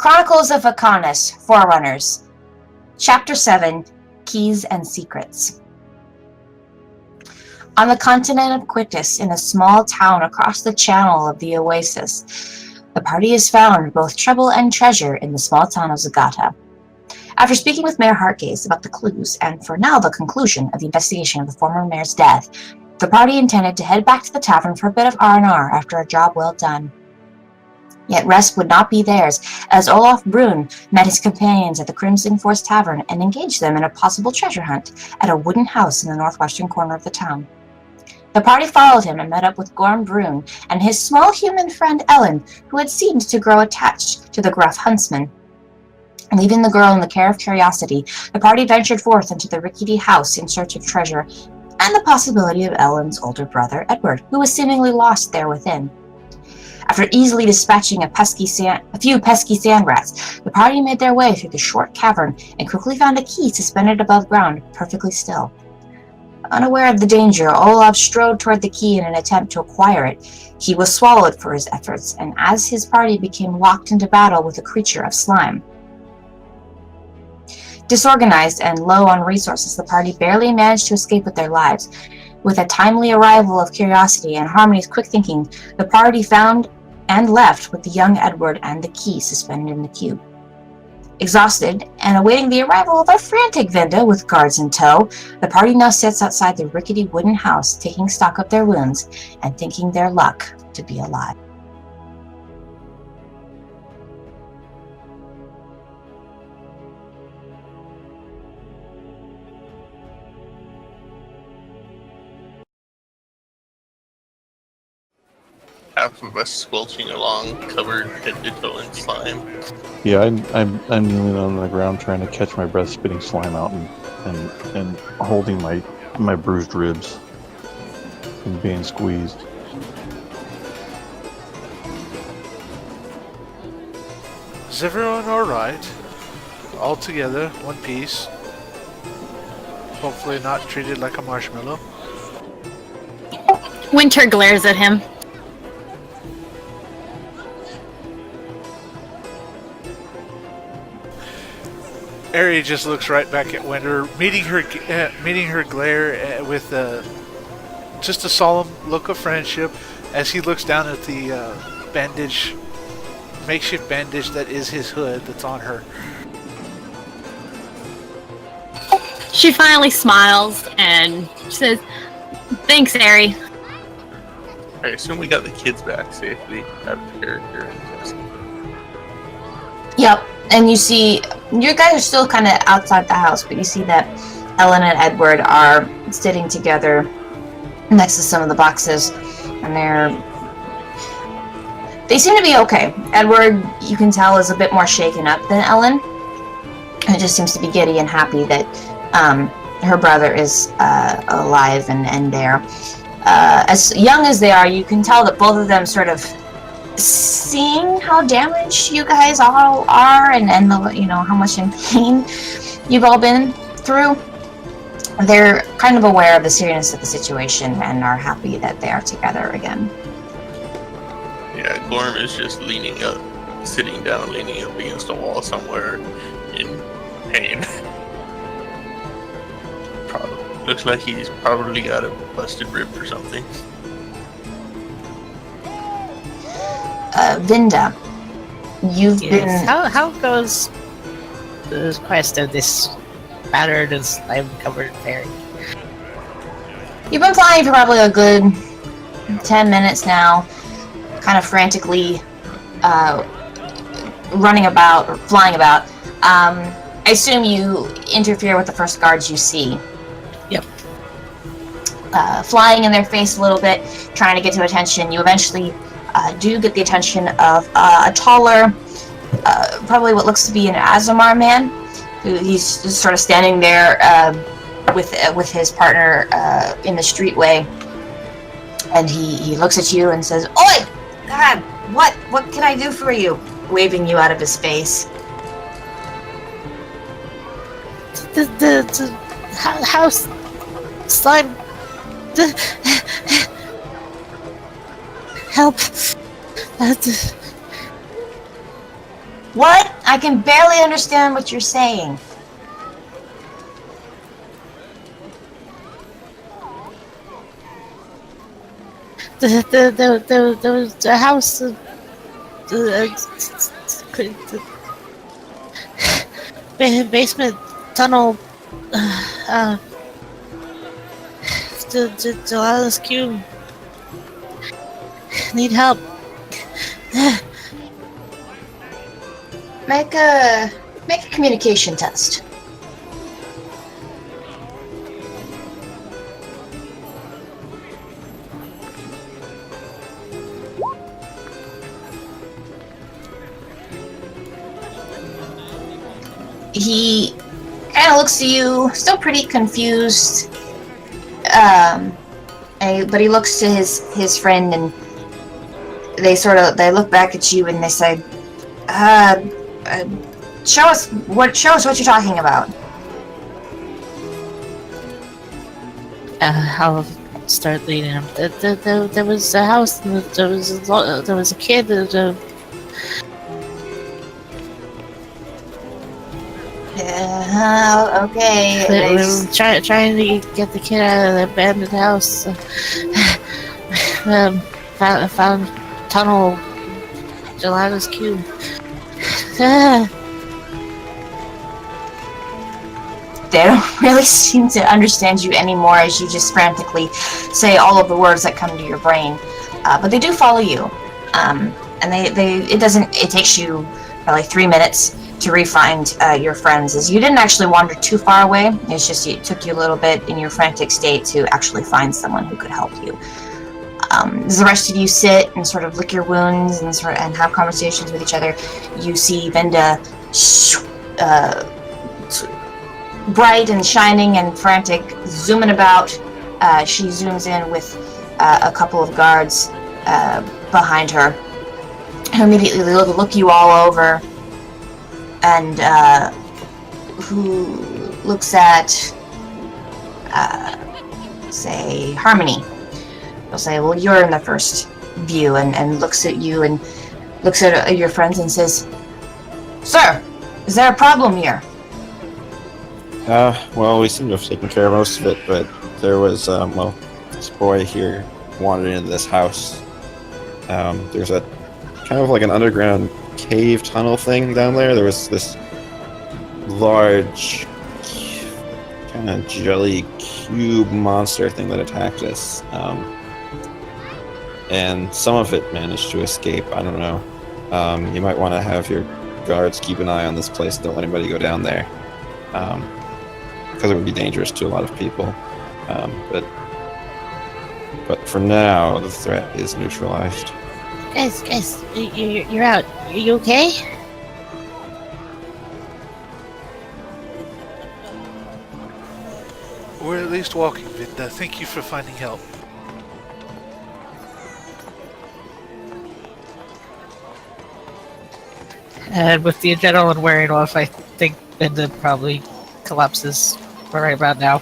Chronicles of Acanis, Forerunners, Chapter 7, Keys and Secrets. On the continent of Qutis, in a small town across the channel of the Oasis, the party has found both trouble and treasure in the small town of Zagahta. After speaking with Mayor Heartgaze about the clues, and for now the conclusion of the investigation of the former mayor's death, the party intended to head back to the tavern for a bit of R&R after a job well done. Yet rest would not be theirs, as Olov Bruun met his companions at the Crimson Force Tavern and engaged them in a possible treasure hunt at a wooden house in the northwestern corner of the town. The party followed him and met up with Gorm Bruun and his small human friend Ellen, who had seemed to grow attached to the gruff huntsman. Leaving the girl in the care of curiosity, the party ventured forth into the rickety house in search of treasure and the possibility of Ellen's older brother, Edward, who was seemingly lost there within. After easily dispatching a few pesky sand rats, the party made their way through the short cavern and quickly found a key suspended above ground, perfectly still. Unaware of the danger, Olov strode toward the key in an attempt to acquire it. He was swallowed for his efforts, and as his party became locked into battle with a creature of slime. Disorganized and low on resources, the party barely managed to escape with their lives. With a timely arrival of curiosity and Harmony's quick thinking, the party found and left with the young Edward and the key suspended in the cube. Exhausted and awaiting the arrival of a frantic Vinda with guards in tow, the party now sits outside the rickety wooden house, taking stock of their wounds and thinking their luck to be alive. Half of us squelching along, covered head to toe in slime. Yeah, I'm kneeling on the ground trying to catch my breath, spitting slime out, and holding my bruised ribs and being squeezed. Is everyone alright? All together, one piece. Hopefully not treated like a marshmallow. Winter glares at him. Ari just looks right back at Winter, meeting her glare with just a solemn look of friendship as he looks down at the makeshift bandage that is his hood that's on her. She finally smiles and says, "Thanks, Ari." I assume we got the kids back safely out of character and just... Yep, and you see, you guys are still kind of outside the house, but you see that Ellen and Edward are sitting together next to some of the boxes, and they seem to be okay. Edward, you can tell, is a bit more shaken up than Ellen. It just seems to be giddy and happy that her brother is alive and there. As young as they are, you can tell that both of them sort of seeing how damaged you guys all are and how much in pain you've all been through. They're kind of aware of the seriousness of the situation and are happy that they are together again. Yeah, Gorm is just sitting down, leaning up against a wall somewhere in pain. Looks like he's probably got a busted rib or something. Vinda, you've been... How goes the quest of this battered and slime-covered fairy? You've been flying for probably a good 10 minutes now, kind of frantically running about, or flying about. I assume you interfere with the first guards you see. Yep. Flying in their face a little bit, trying to get to attention. You eventually do get the attention of a taller, probably what looks to be an Azamar man. He's just sort of standing there with his partner in the streetway, and he looks at you and says, "Oi! God, what can I do for you?" Waving you out of his face. The house slime. Help! What? I can barely understand what you're saying. The house. Basement tunnel. The Lala's cube. Need help. Make a communication test. He kind of looks at you, still pretty confused. But he looks to his friend, and they look back at you and they say, show us what you're talking about. I'll start leading him. There was a house. There was a kid. Okay. We were trying to get the kid out of the abandoned house. Found tunnel. Gelato's cube. They don't really seem to understand you anymore as you just frantically say all of the words that come to your brain. But they do follow you. And it takes you probably 3 minutes to re-find your friends, as you didn't actually wander too far away. It's just it took you a little bit in your frantic state to actually find someone who could help you. As the rest of you sit and sort of lick your wounds and have conversations with each other, you see Vinda bright and shining and frantic, zooming about. She zooms in with a couple of guards behind her, who immediately look you all over, and who looks at, say, Harmony. They'll say, well, you're in the first view, and looks at you and looks at your friends and says, Sir, is there a problem here? Well, we seem to have taken care of most of it, but there was, this boy here wandered into this house. There's a kind of like an underground cave tunnel thing down there. There was this large kind of jelly cube monster thing that attacked us. And some of it managed to escape. I don't know. You might want to have your guards keep an eye on this place. Don't let anybody go down there. Because it would be dangerous to a lot of people. But for now, the threat is neutralized. Guys, you're out. Are you okay? We're at least walking, Vinda. Thank you for finding help. And with the adrenaline wearing off, I think Vinda probably collapses right about now.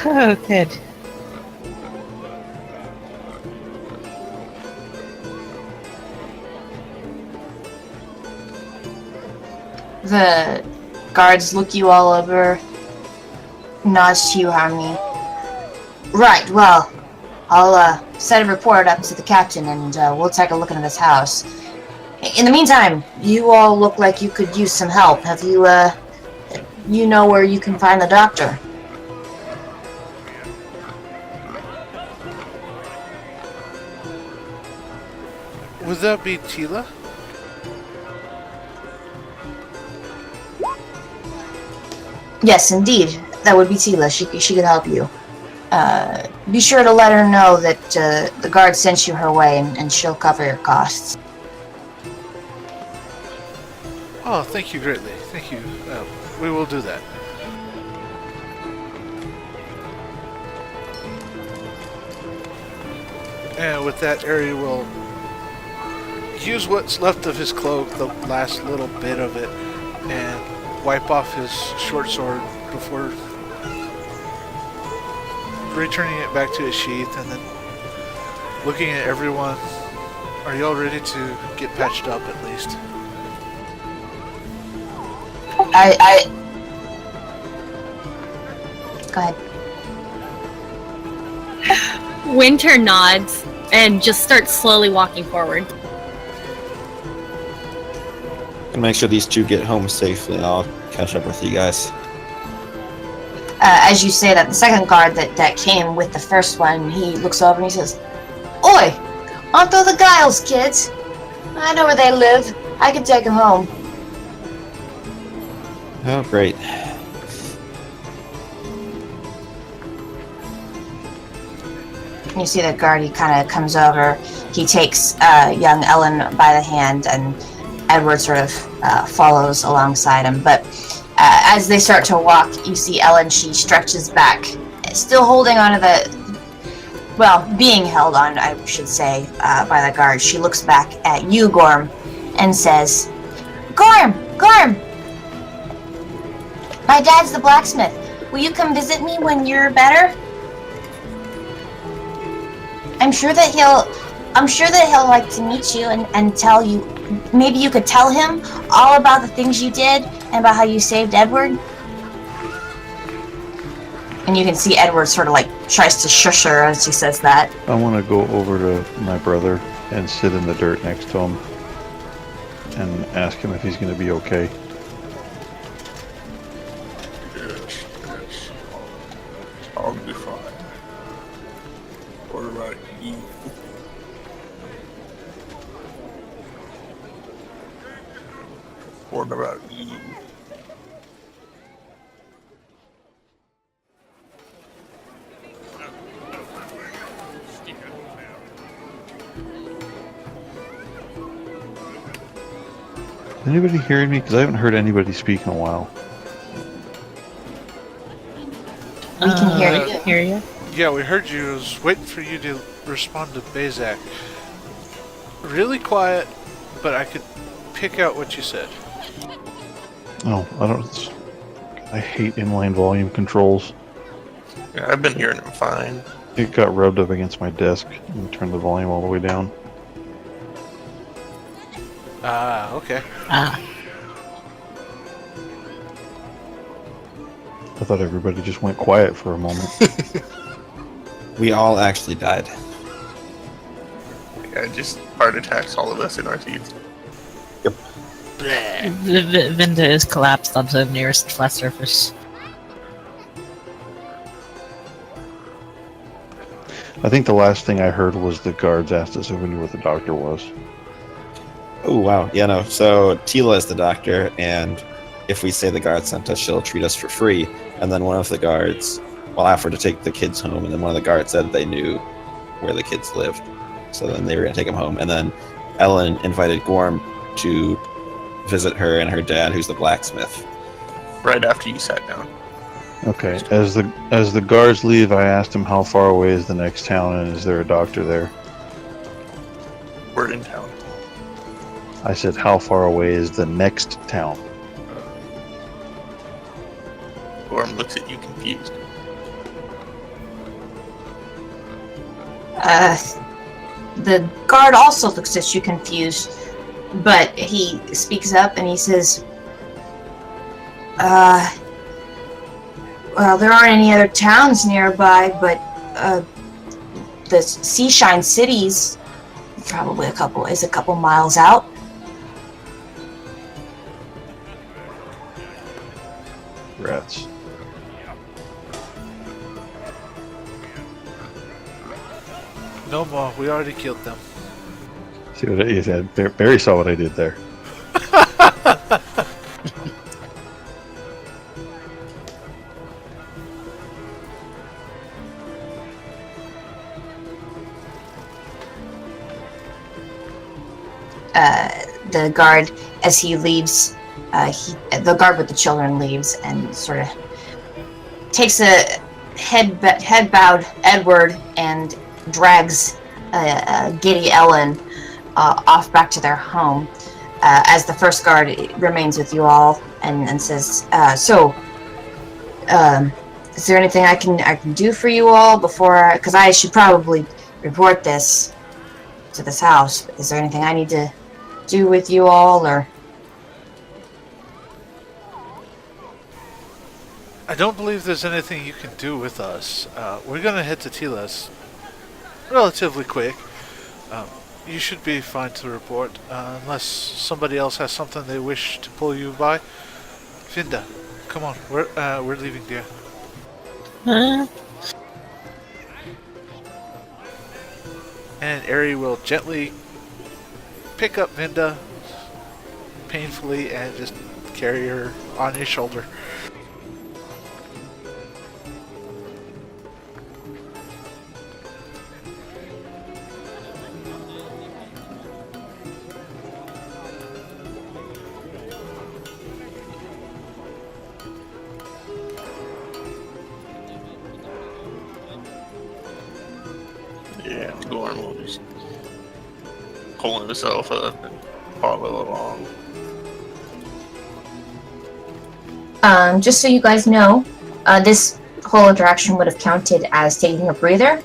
Oh, good. The guards look you all over, nods to you, Harmony. Right, well, I'll set a report up to the captain, and we'll take a look into this house. In the meantime, you all look like you could use some help. Have you, you know where you can find the doctor? Would that be Tila? Yes, indeed. That would be Tila. She could help you. Be sure to let her know that the guard sent you her way, and she'll cover your costs. Oh, thank you greatly. Thank you. We will do that. And with that, Ari will use what's left of his cloak, the last little bit of it, and wipe off his short sword returning it back to its sheath, and then looking at everyone. Are y'all ready to get patched up at least? Go ahead. Winter nods and just starts slowly walking forward. And make sure these two get home safely, and I'll catch up with you guys. As you say that, the second guard that came with the first one, he looks over and he says, "Oi! Aren't those the Giles kids? I know where they live. I can take them home." Oh, great. And you see the guard, he kind of comes over. He takes young Ellen by the hand, and Edward sort of follows alongside him. But as they start to walk, you see Ellen, she stretches back, still holding onto being held on, I should say, by the guard. She looks back at you, Gorm, and says, Gorm! My dad's the blacksmith. Will you come visit me when you're better? I'm sure that he'll like to meet you and tell you. Maybe you could tell him all about the things you did and about how you saved Edward. And you can see Edward sort of like tries to shush her as he says that. I want to go over to my brother and sit in the dirt next to him and ask him if he's going to be okay. Yes. I'll be fine. What about you? What about you? Is anybody hearing me? Because I haven't heard anybody speak in a while. We can hear you. Hear you? Yeah, we heard you. I was waiting for you to respond to Bazak. Really quiet, but I could pick out what you said. Oh, I hate inline volume controls. Yeah, I've been hearing him fine. It got rubbed up against my desk and turned the volume all the way down. Ah, okay. Ah. I thought everybody just went quiet for a moment. We all actually died. Yeah, just heart attacks all of us in our teeth. Vinda is collapsed onto the nearest flat surface. I think the last thing I heard was the guards asked us if we knew what the doctor was. Oh, wow. Yeah, no. So Tila is the doctor, and if we say the guard sent us, she'll treat us for free. And then one of the guards, well, I offered to take the kids home, and then one of the guards said they knew where the kids lived. So then they were going to take them home. And then Ellen invited Gorm to visit her and her dad, who's the blacksmith. Right after you sat down. Okay. As the guards leave, I asked him how far away is the next town, and is there a doctor there? We're in town. I said, how far away is the next town? Gorm looks at you confused. The guard also looks at you confused, but he speaks up and he says, well, there aren't any other towns nearby, but the Seashine City's probably a couple miles out. Rats. No more. We already killed them. See what he said? Barry saw what I did there. The guard, as he leaves, the guard with the children leaves and sort of takes a head bowed Edward and drags giddy Ellen off back to their home. As the first guard remains with you all and says, Is there anything I can do for you all before? Because I should probably report this to this house. Is there anything I need to do with you all, or? I don't believe there's anything you can do with us. We're gonna head to Tilas relatively quick. You should be fine to report, unless somebody else has something they wish to pull you by. Vinda, come on, we're leaving, dear. Huh? And Ari will gently pick up Vinda painfully and just carry her on his shoulder. Yeah, Gorm will just pull himself up and follow along. Just so you guys know, this whole interaction would have counted as taking a breather.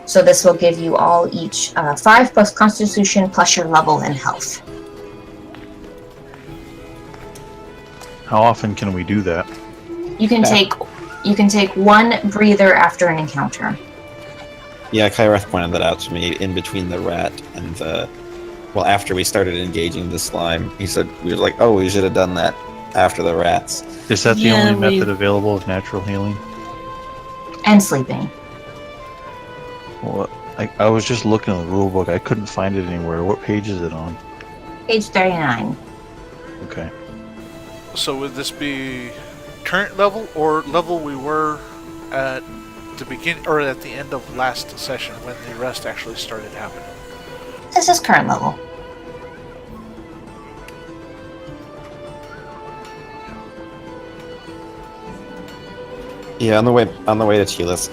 So this will give you all each 5 plus Constitution plus your level and health. How often can we do that? You can take 1 breather after an encounter. Yeah, Kyreth pointed that out to me in between the rat and the... Well, after we started engaging the slime, he said, we were like, oh, we should have done that after the rats. Is that the Yeah, only method available of natural healing? And sleeping. Well, I was just looking at the rule book. I couldn't find it anywhere. What page is it on? Page 39. Okay. So would this be current level or level we were at the beginning or at the end of last session when the rest actually started happening? This is current level. Yeah, on the way to Tilas,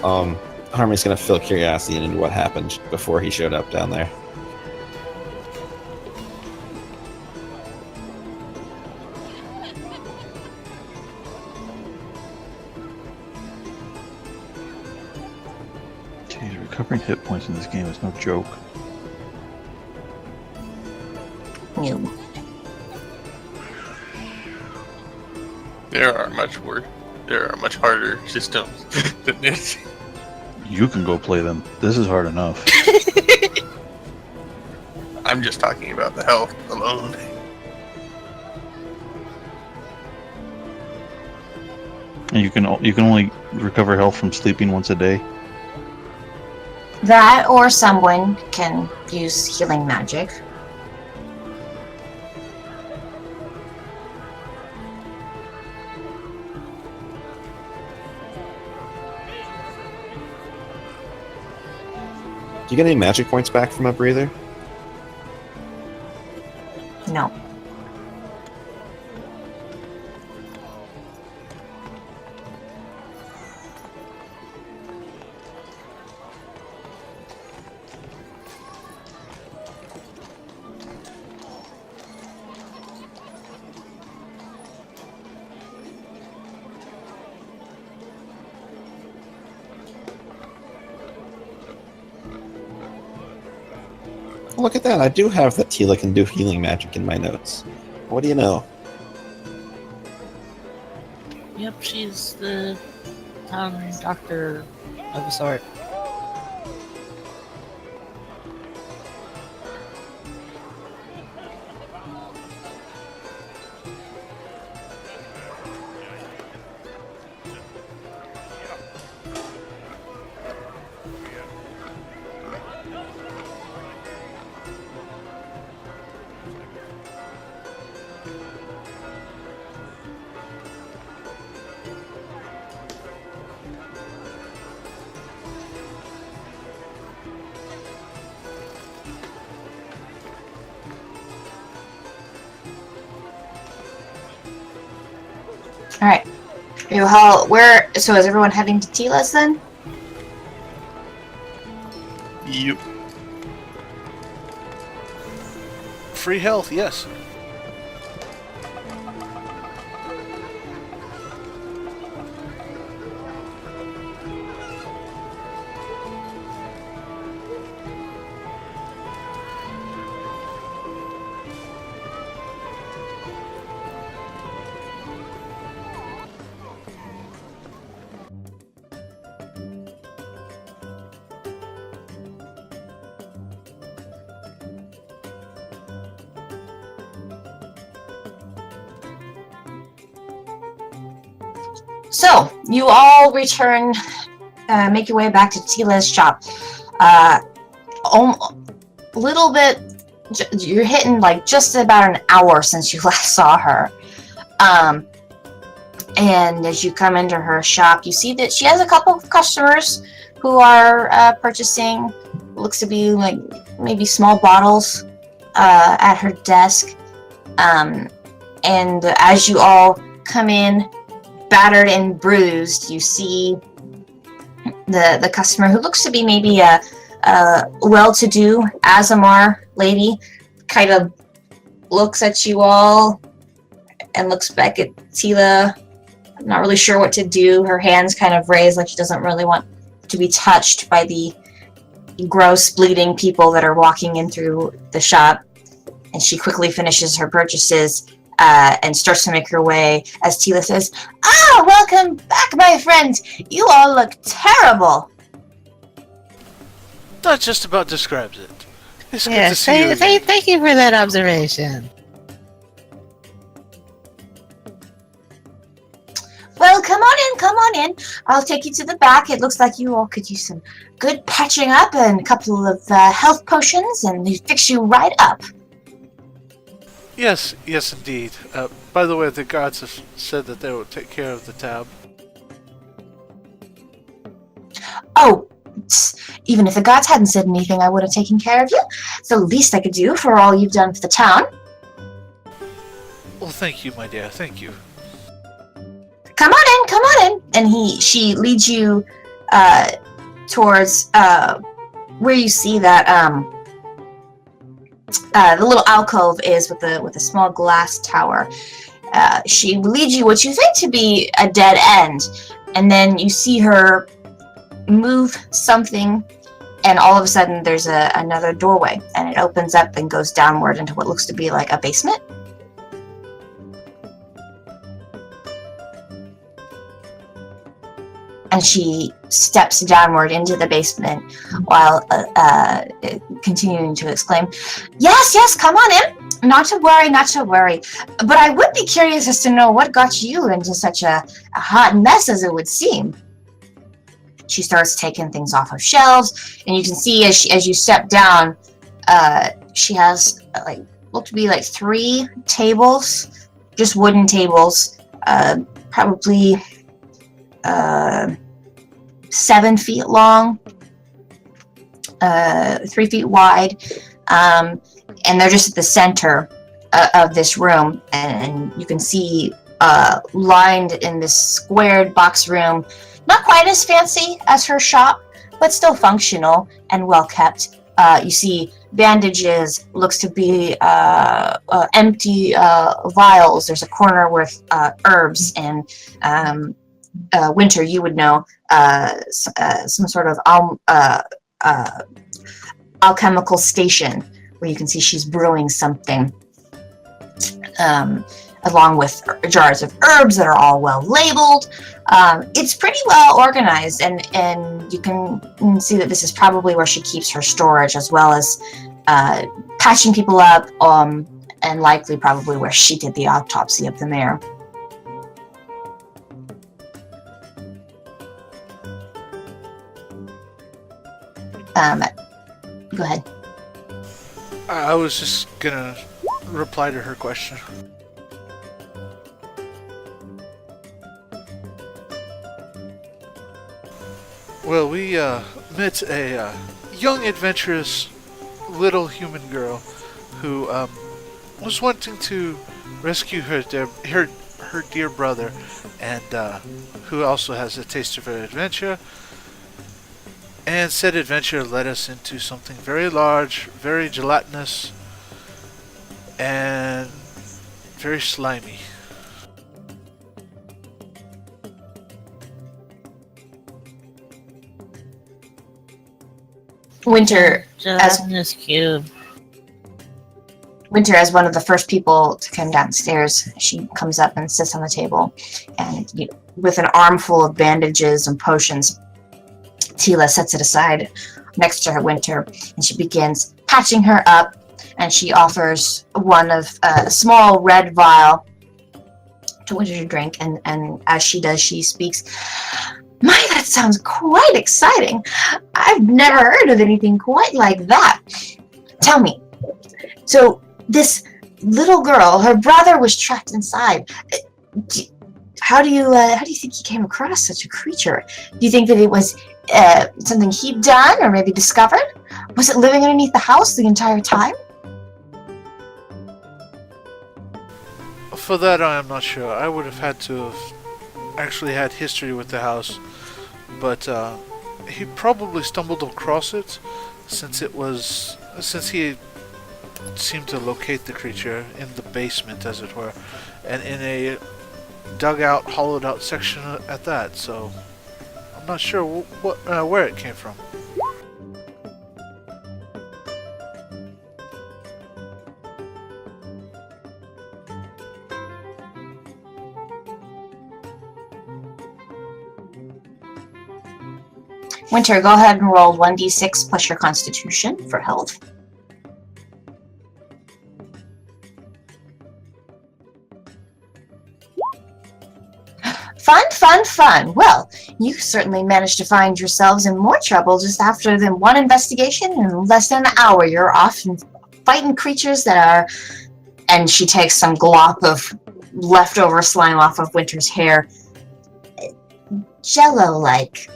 Harmony's gonna feel curiosity into what happened before he showed up down there. Jeez, recovering hit points in this game is no joke. New. There are much harder systems than this. You can go play them. This is hard enough. I'm just talking about the health alone. And you can only recover health from sleeping once a day. That or someone can use healing magic. Do you get any magic points back from a breather? No. Look at that, I do have that Tila can do healing magic in my notes. What do you know? Yep, she's the town doctor of a sort. Alright. So is everyone heading to Tilas then? Yep. Free health, yes. So, you all return, make your way back to Tila's shop. Little bit, you're hitting like just about an hour since you last saw her. And as you come into her shop, you see that she has a couple of customers who are purchasing, looks to be like maybe small bottles at her desk. And as you all come in, battered and bruised, you see the customer who looks to be maybe a well-to-do Azamar lady, kind of looks at you all and looks back at Tila. I'm not really sure what to do. Her hands kind of raised like she doesn't really want to be touched by the gross bleeding people that are walking in through the shop. And she quickly finishes her purchases and starts to make her way as Tila says, "Ah, welcome back, my friends. You all look terrible." That just about describes it. It's good to Yes, see you again. thank you for that observation. Well, come on in. I'll take you to the back. It looks like you all could use some good patching up and a couple of health potions, and they fix you right up. Yes, indeed. By the way, the gods have said that they will take care of the tab. Oh, even if the gods hadn't said anything, I would have taken care of you. It's the least I could do for all you've done for the town. Well, thank you, my dear. Thank you. Come on in. And she leads you towards where you see that the little alcove is with a small glass tower. She leads you what you think to be a dead end, and then you see her move something, and all of a sudden there's another doorway, and it opens up and goes downward into what looks to be like a basement. And she steps downward into the basement while continuing to exclaim, Yes, come on in. Not to worry. But I would be curious as to know what got you into such a hot mess as it would seem. She starts taking things off of shelves, and you can see as you step down, she has look to be like 3 tables, just wooden tables, probably 7 feet long, 3 feet wide, and they're just at the center of this room, and you can see lined in this squared box room, not quite as fancy as her shop, but still functional and well kept. You see bandages, looks to be empty vials. There's a corner with herbs and Winter, you would know, some sort of alchemical station where you can see she's brewing something, along with jars of herbs that are all well labeled. It's pretty well organized, and you can see that this is probably where she keeps her storage, as well as patching people up, and likely probably where she did the autopsy of the mayor. Go ahead. I was just gonna reply to her question. Well, we met a young, adventurous little human girl who was wanting to rescue her dear brother, and who also has a taste of adventure. And said adventure led us into something very large, very gelatinous, and very slimy. Winter, Gelatinous cube. Winter, as one of the first people to come downstairs, she comes up and sits on the table, and with an armful of bandages and potions, Tila sets it aside next to her, Winter, and she begins patching her up, and she offers one of a small red vial to Winter to drink, and as she does, she speaks. My, that sounds quite exciting. I've never heard of anything quite like that. Tell me, so this little girl, her brother was trapped inside. How do you think he came across such a creature? Do you think that it was something he'd done or maybe discovered? Was it living underneath the house the entire time? For that, I am not sure. I would have had to have actually had history with the house, but he probably stumbled across it since he seemed to locate the creature in the basement, as it were, and in a dugout, hollowed out section at that. So I'm not sure where it came from. Winter, go ahead and roll 1d6 plus your constitution for health. Fun. Well, you certainly managed to find yourselves in more trouble just after the one investigation. In less than an hour, you're off and fighting creatures that are... And she takes some glop of leftover slime off of Winter's hair. Jello-like.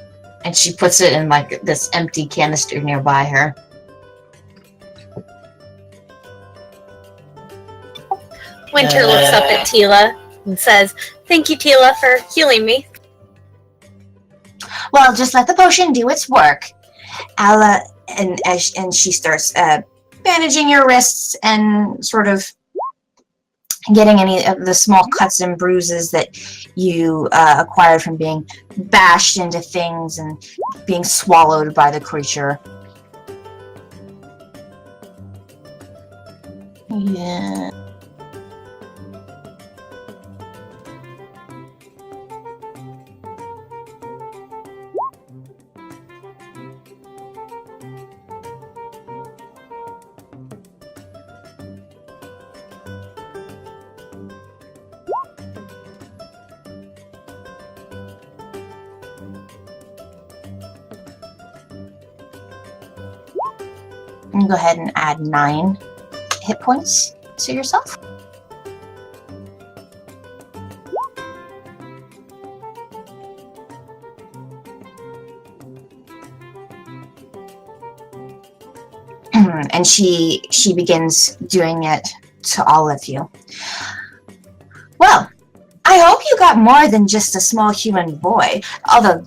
And she puts it in like this empty canister nearby her. Winter looks up at Tila and says, "Thank you, Tila, for healing me." Well, just let the potion do its work. And she starts bandaging your wrists and sort of getting any of the small cuts and bruises that you acquired from being bashed into things and being swallowed by the creature. Yeah. And go ahead and add 9 hit points to yourself. And she begins doing it to all of you. Well, I hope you got more than just a small human boy, although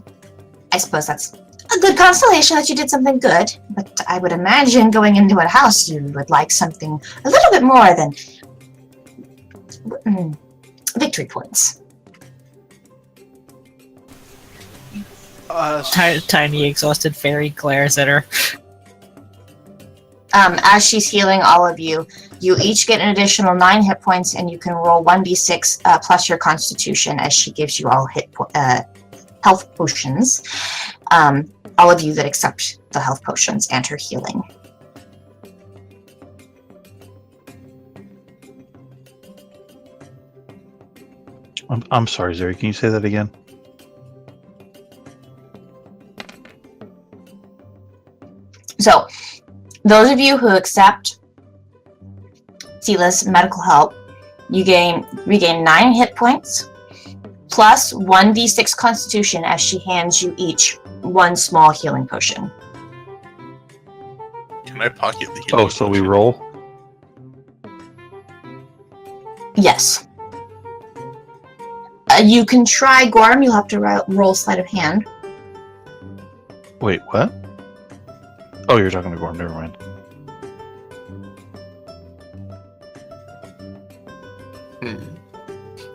I suppose that's a good consolation that you did something good, but I would imagine going into a house you would like something a little bit more than victory points. Tiny exhausted fairy glares at her. As she's healing all of you, you each get an additional 9 hit points, and you can roll 1d6 plus your constitution as she gives you all health potions. All of you that accept the health potions and her healing. I'm sorry, Zeri. Can you say that again? So, those of you who accept Tila's medical help, you regain 9 hit points plus 1d6 constitution as she hands you each 1 small healing potion. Can I pocket the healing Oh, so we potion? roll? Yes. You can try Gorm. You'll have to roll sleight of hand. Wait, what? Oh, you're talking to Gorm. Never mind.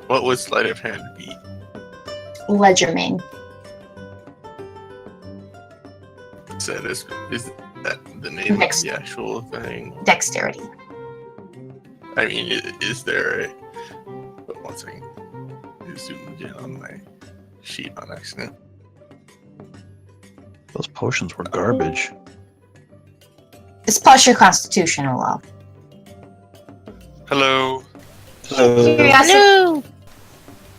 What would sleight of hand be? Legerdemain. Is that the name of the actual thing? Dexterity. I mean, is there a... But one second. I zoomed in on my sheet on accident. Those potions were garbage. It's plus your constitution, Olov. Hello. So, Curiosity. Hello.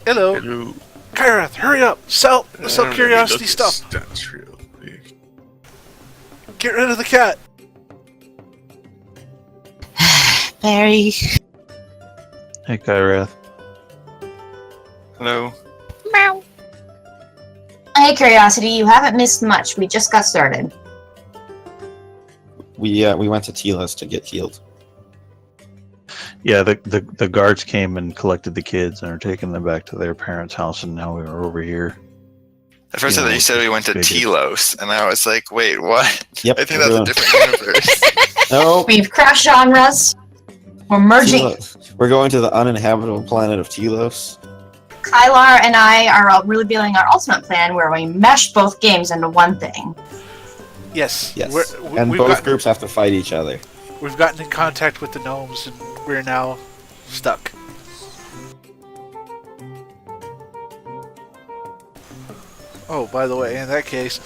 Hello. Hello. Kyrath, hurry up! Sell curiosity stuff! That's real quick. Get rid of the cat! Very. Hey, Kyrath. Hello. Meow. Hey, Curiosity, you haven't missed much. We just got started. We went to Tila's to get healed. Yeah, the guards came and collected the kids and are taking them back to their parents' house, and now we're over here. At first I Yeah, thought you said we went to bigoted. Telos, and I was like, wait, what? Yep. I think that's a different universe. No. We've crashed genres. We're merging. We're going to the uninhabitable planet of Telos. Kylar and I are revealing our ultimate plan where we mesh both games into one thing. Yes. Yes. We've And both groups have to fight each other. We've gotten in contact with the gnomes, and we're now stuck. Oh, by the way, in that case,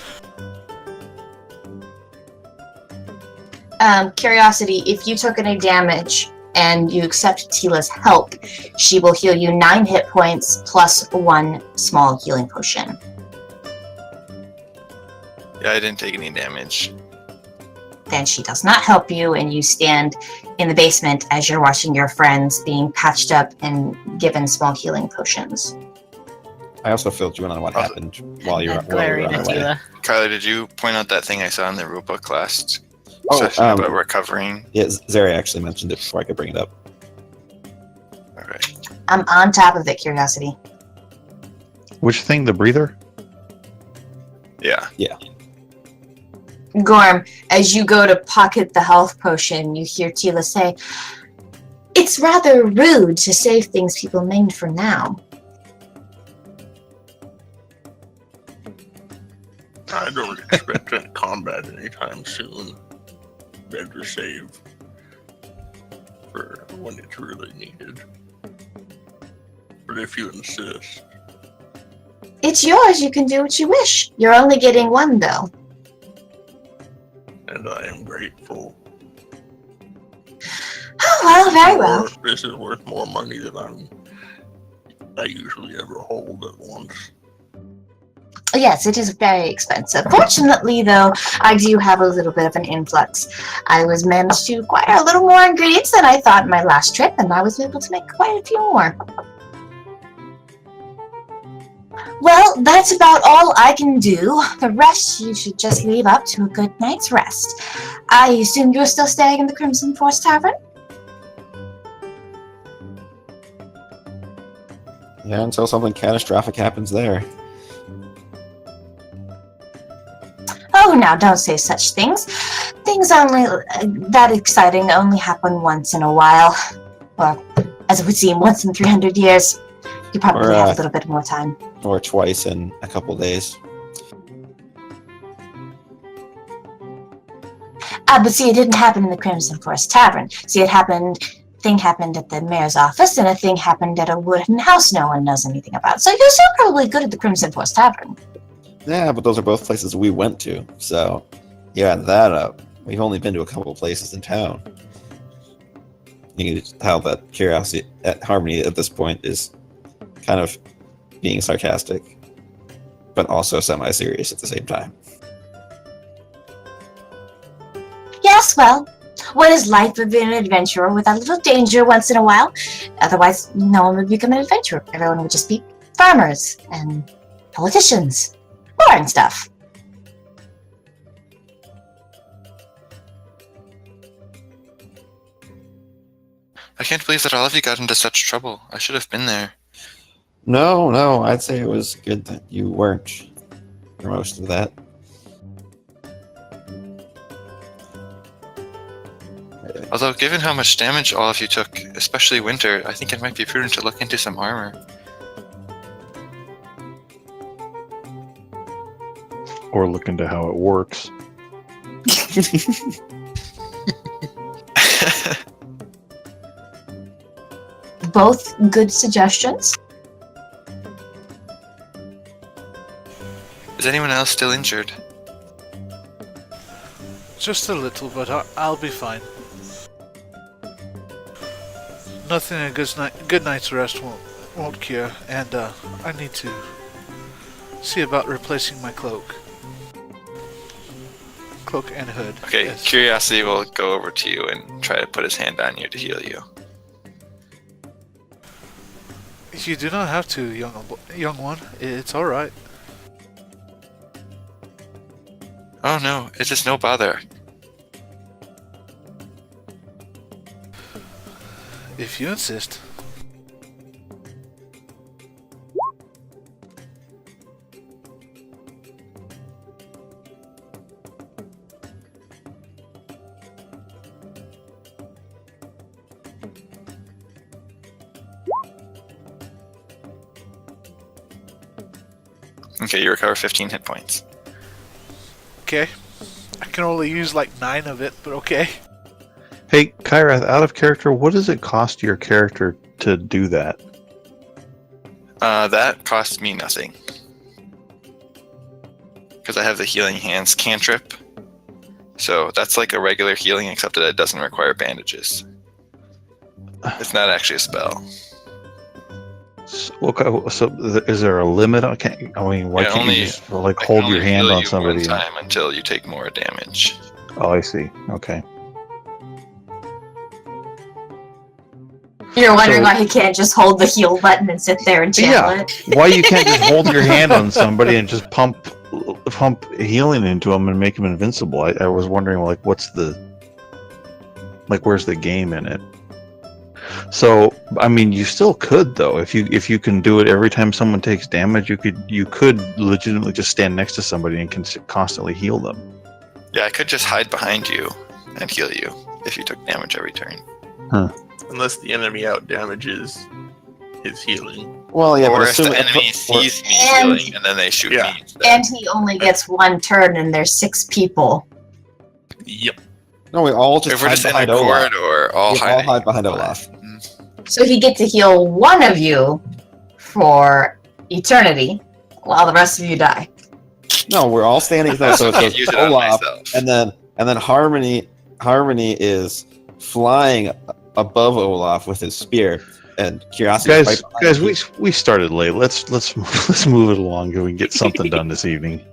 Curiosity, if you took any damage and you accept Tila's help, she will heal you 9 hit points plus 1 small healing potion. Yeah, I didn't take any damage. Then she does not help you, and you stand in the basement as you're watching your friends being patched up and given small healing potions. I also filled you in on what happened while you were Glaring on at the way. Tila. Carly, did you point out that thing I saw in the rulebook last Oh, session about recovering? Yeah, Zeri actually mentioned it before I could bring it up. Okay. I'm on top of it, Curiosity. Which thing? The breather? Yeah. Gorm, as you go to pocket the health potion, you hear Tila say, "It's rather rude to save things people named for now." I don't expect any combat anytime soon. Better save for when it's really needed. But if you insist, It's yours, you can do what you wish. You're only getting one, though. and I am grateful. Oh, well, very well. This is worth more money than I usually ever hold at once. Yes, it is very expensive. Fortunately, though, I do have a little bit of an influx. I was managed to acquire a little more ingredients than I thought in my last trip, and I was able to make quite a few more. Well, that's about all I can do. The rest you should just leave up to a good night's rest. I assume you're still staying in the Crimson Force Tavern? Yeah, until something catastrophic happens there. Oh, now don't say such things. Things only that exciting only happen once in a while. Well, as it would seem, once in 300 years. You probably Or, have a little bit more time. Or twice in a couple days. But see, it didn't happen in the Crimson Force Tavern. See, thing happened at the mayor's office, and a thing happened at a wooden house no one knows anything about. So you're still probably good at the Crimson Force Tavern. Yeah, but those are both places we went to. So, you add that up. We've only been to a couple places in town. You can tell that Curiosity at Harmony at this point is kind of being sarcastic, but also semi-serious at the same time. Yes, well, what is life of an adventurer with a little danger once in a while? Otherwise, no one would become an adventurer. Everyone would just be farmers and politicians. Boring stuff. I can't believe that all of you got into such trouble. I should have been there. No, I'd say it was good that you weren't for most of that. Although, given how much damage all of you took, especially Winter, I think it might be prudent to look into some armor. Or look into how it works. Both good suggestions. Is anyone else still injured? just a little, but I'll be fine. Nothing a good night's rest won't cure, and I need to see about replacing my cloak. Cloak and hood. Okay, yes. Curiosity will go over to you and try to put his hand on you to heal you. You do not have to, young one. It's all right. Oh no, it is no bother. If you insist. Okay, you recover 15 hit points. Okay. I can only use like 9 of it, but okay. Hey, Kyrath, out of character, what does it cost your character to do that? That costs me nothing. Because I have the Healing Hands cantrip. So that's like a regular healing, except that it doesn't require bandages. It's not actually a spell. So is there a limit? Why can't you just like hold your hand on somebody? One time until you take more damage. Oh, I see. Okay. You're wondering why he can't just hold the heal button and sit there and channel it? Why you can't just hold your hand on somebody and just pump healing into him and make him invincible? I was wondering, like, where's the game in it? So, I mean, you still could, though. If you can do it every time someone takes damage, you could legitimately just stand next to somebody and can constantly heal them. Yeah, I could just hide behind you and heal you if you took damage every turn. Huh. Unless the enemy out damages his healing. Well, yeah, Or but if the enemy sees me healing and then they shoot me instead. And he only gets 1 turn and there's 6 people. Yep. No, we all just If we're hide just in a behind Olaf. corridor, all We all hiding. hide behind Olaf. So he gets to heal one of you for eternity, while the rest of you die. No, we're all standing there. So I it can't use goes it on Olaf, myself. and then Harmony is flying above Olaf with his spear, and Curiosity. is right behind him. we started late. Let's move it along so we can get something done this evening.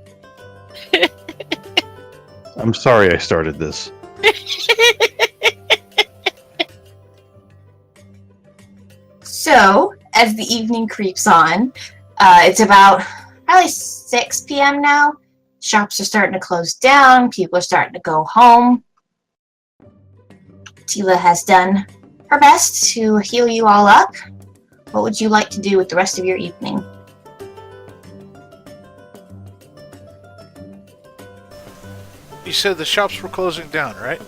I'm sorry I started this. So, as the evening creeps on, it's about probably 6 p.m. now. Shops are starting to close down. People are starting to go home. Tila has done her best to heal you all up. What would you like to do with the rest of your evening? You said the shops were closing down, right?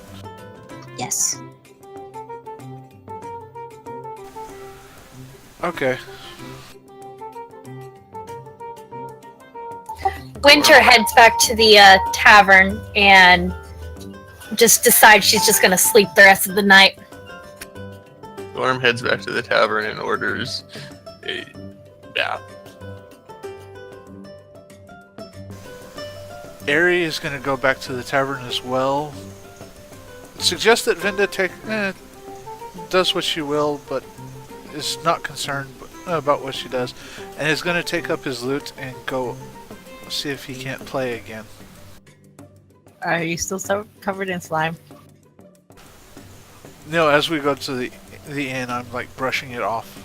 Yes. Okay. Winter heads back to the tavern and just decides she's just gonna sleep the rest of the night. Gorm heads back to the tavern and orders a bath. Aerie is going to go back to the tavern as well. Suggest that Vinda does what she will, but is not concerned about what she does, and is going to take up his lute and go see if he can't play again. Are you still so covered in slime? No, as we go to the inn, I'm like brushing it off.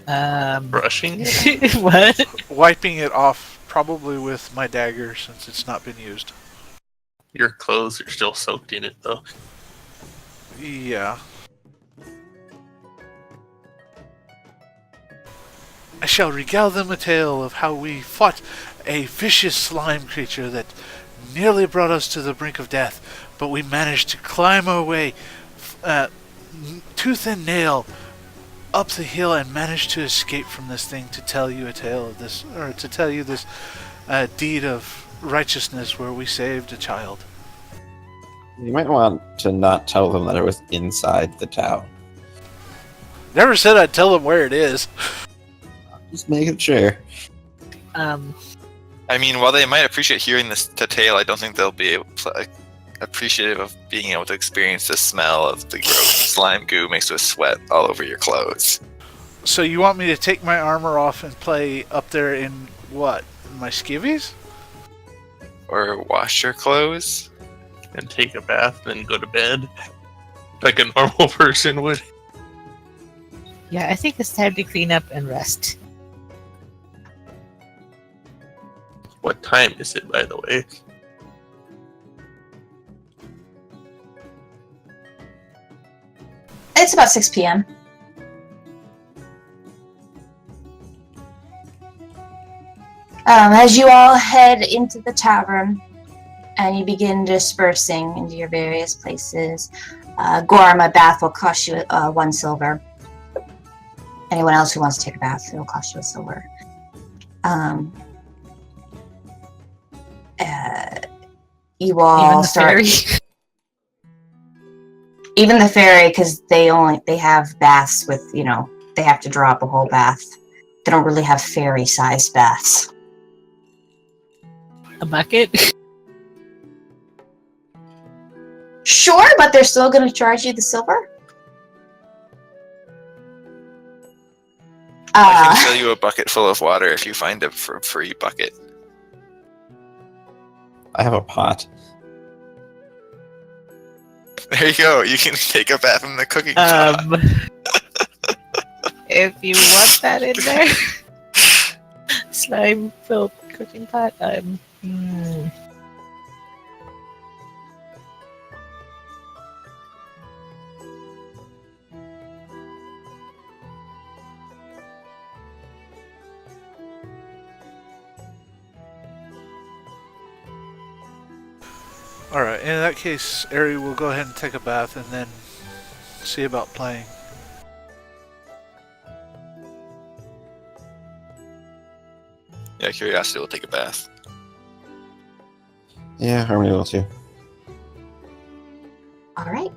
Brushing? What? Wiping it off, probably with my dagger since it's not been used. Your clothes are still soaked in it, though. Yeah. I shall regale them a tale of how we fought a vicious slime creature that nearly brought us to the brink of death, but we managed to climb our way tooth and nail up the hill and managed to escape from this thing to tell you a tale of this, or to tell you this deed of righteousness where we saved a child. You might want to not tell them that it was inside the town. Never said I'd tell them where it is. Just make it sure. I mean, while they might appreciate hearing the tale, I don't think they'll be appreciative of being able to experience the smell of the gross slime goo mixed with sweat all over your clothes. So you want me to take my armor off and play up there in what? My skivvies? Or wash your clothes? And take a bath, then go to bed, like a normal person would. Yeah, I think it's time to clean up and rest. What time is it, by the way? It's about 6 p.m. As you all head into the tavern and you begin dispersing into your various places, Gorm, a bath will cost you 1 silver. Anyone else who wants to take a bath, it will cost you 1 silver. You all Even the start. fairy. Even the fairy, because they have baths with, they have to draw up a whole bath. They don't really have fairy-sized baths. A bucket. Sure, but they're still going to charge you the silver. I can sell you a bucket full of water if you find a free bucket. I have a pot. There you go. You can take a bath in the cooking pot. If you want that in there. Slime-filled cooking pot. Alright, in that case, Ari will go ahead and take a bath and then see about playing. Yeah, Curiosity will take a bath. Yeah, Harmony will too. All right.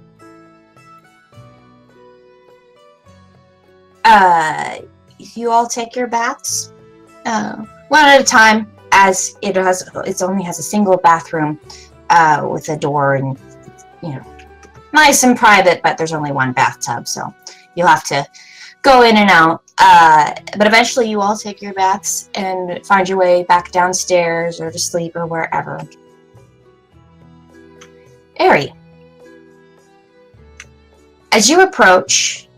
You all take your baths, one at a time, as it only has a single bathroom, with a door and, nice and private, but there's only one bathtub, so you'll have to go in and out. But eventually you all take your baths and find your way back downstairs or to sleep or wherever. Ari, as you approach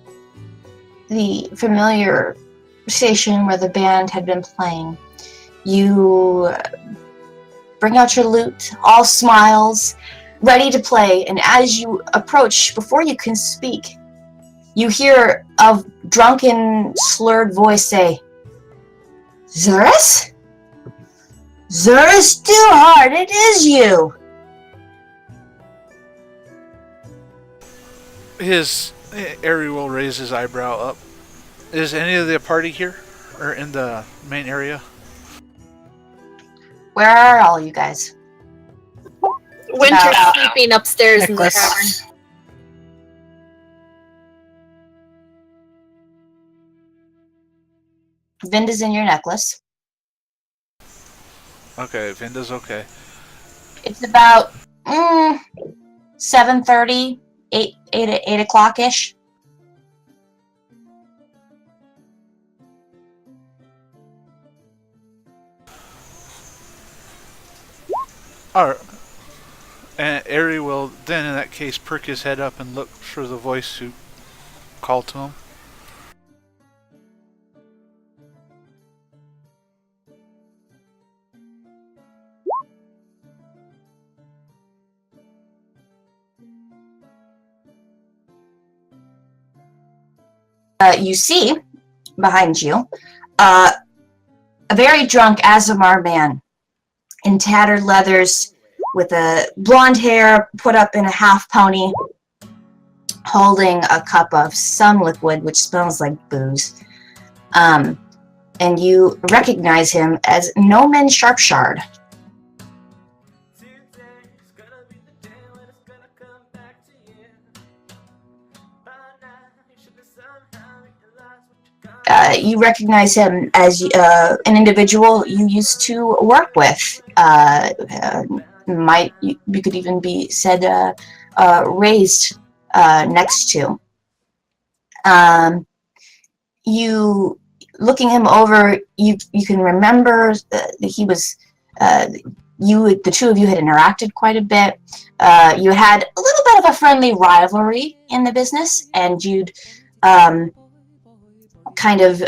the familiar station where the band had been playing, you bring out your lute, all smiles, ready to play, and as you approach, before you can speak, you hear a drunken, slurred voice say, "Zurus? Zurus Stillheart, it is you!" Ari will raise his eyebrow up. Is any of the party here? Or in the main area? Where are all you guys? Winter's sleeping upstairs in the tavern. Vinda's in your necklace. Okay, Vinda's okay. It's about 7:30, 8 o'clock-ish. Alright. And Ari will then, in that case, perk his head up and look for the voice to call to him. You see, behind you, a very drunk Azamar man in tattered leathers with a blonde hair put up in a half pony, holding a cup of some liquid which smells like booze. And you recognize him as Noman Sharpshard. You recognize him as an individual you used to work with. You could even be said raised next to. you looking him over, you can remember that he was the two of you had interacted quite a bit. You had a little bit of a friendly rivalry in the business, and you'd kind of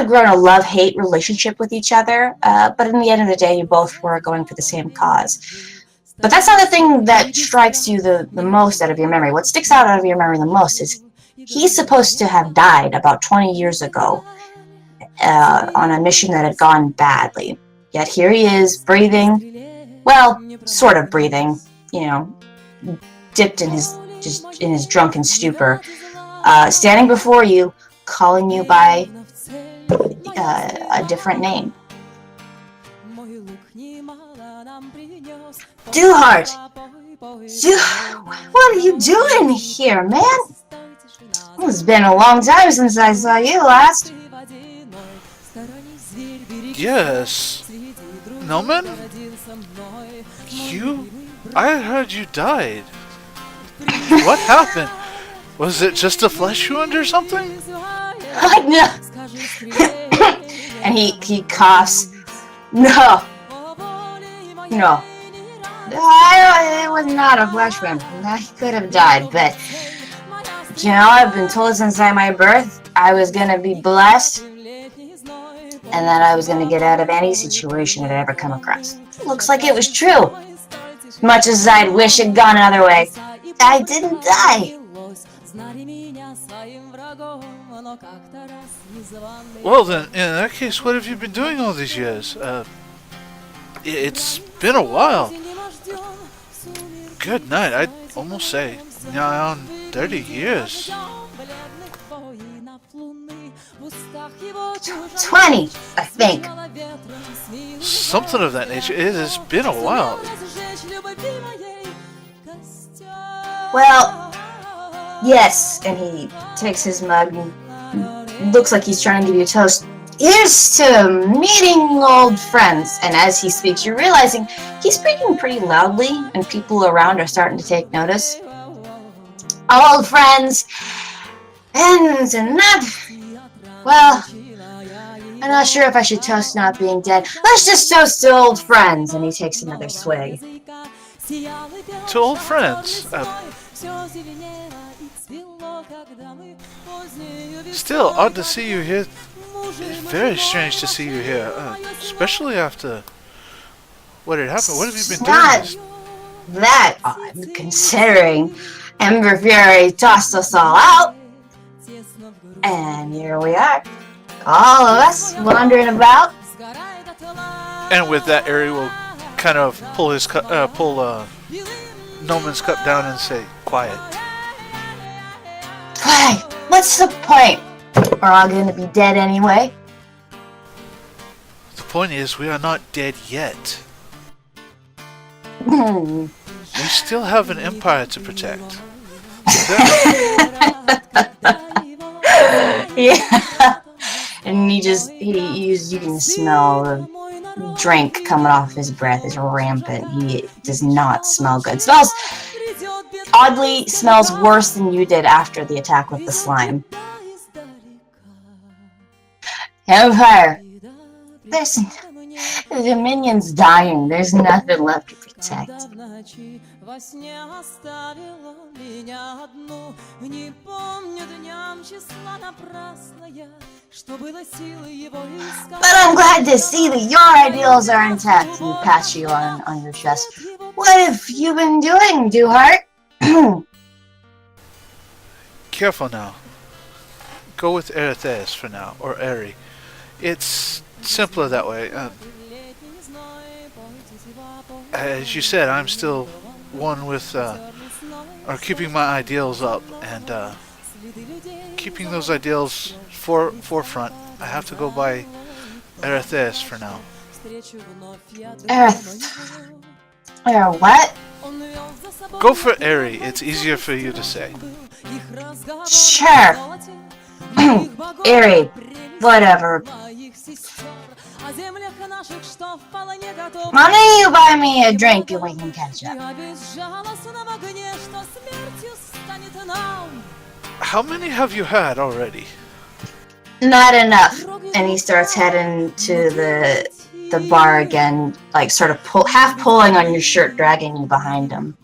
grown a love-hate relationship with each other. But in the end of the day, you both were going for the same cause. But that's not the thing that strikes you the most out of your memory. What sticks out of your memory the most is he's supposed to have died about 20 years ago on a mission that had gone badly. Yet here he is, breathing, well, sort of breathing, dipped in his drunken stupor, standing before you, calling you by a different name. Duhart! What are you doing here, man? It's been a long time since I saw you last. Yes. Noman? I heard you died. What happened? Was it just a flesh wound or something? No. And he coughs. No. It was not a flesh wound. He could have died, but I've been told since my birth I was gonna be blessed, and that I was gonna get out of any situation I'd ever come across. Looks like it was true. As much as I'd wish it'd gone another way, I didn't die. Well then, in that case, what have you been doing all these years? It's been a while. Good night, I'd almost say around 30 years. 20, I think. Something of that nature. It has been a while. Well, yes, and he takes his mug and looks like he's trying to give you a toast. Here's to meeting old friends. And as he speaks, you're realizing he's speaking pretty loudly, and people around are starting to take notice. Old friends, and that, well, I'm not sure if I should toast not being dead. Let's just toast to old friends. And he takes another swig. To old friends? Still, odd to see you here. It's very strange to see you here, especially after what had happened. What have you been doing? Not that odd, considering Ember Fury tossed us all out, and here we are, all of us wandering about. And with that, Ari will kind of pull his Noman's cup down and say, "Quiet." Why? What's the point? We're all going to be dead anyway. The point is, we are not dead yet. Hmm. We still have an empire to protect. Yeah. And you can smell the drink coming off his breath is rampant. He does not smell good. Oddly smells worse than you did after the attack with the slime. Empire! The minion's dying. There's nothing left to protect. But I'm glad to see that your ideals are intact. He pats you on your chest. What have you been doing, Duhart? Careful now. Go with Erethes for now, or Eri. It's simpler that way. As you said, I'm still one with, or keeping my ideals up, and keeping those ideals forefront. I have to go by Erethes for now. What? Go for Eri. It's easier for you to say. Sure. Eri. Whatever. Why don't you buy me a drink and we can catch up? How many have you had already? Not enough. And he starts heading to the bar again, like sort of half pulling on your shirt, dragging you behind him.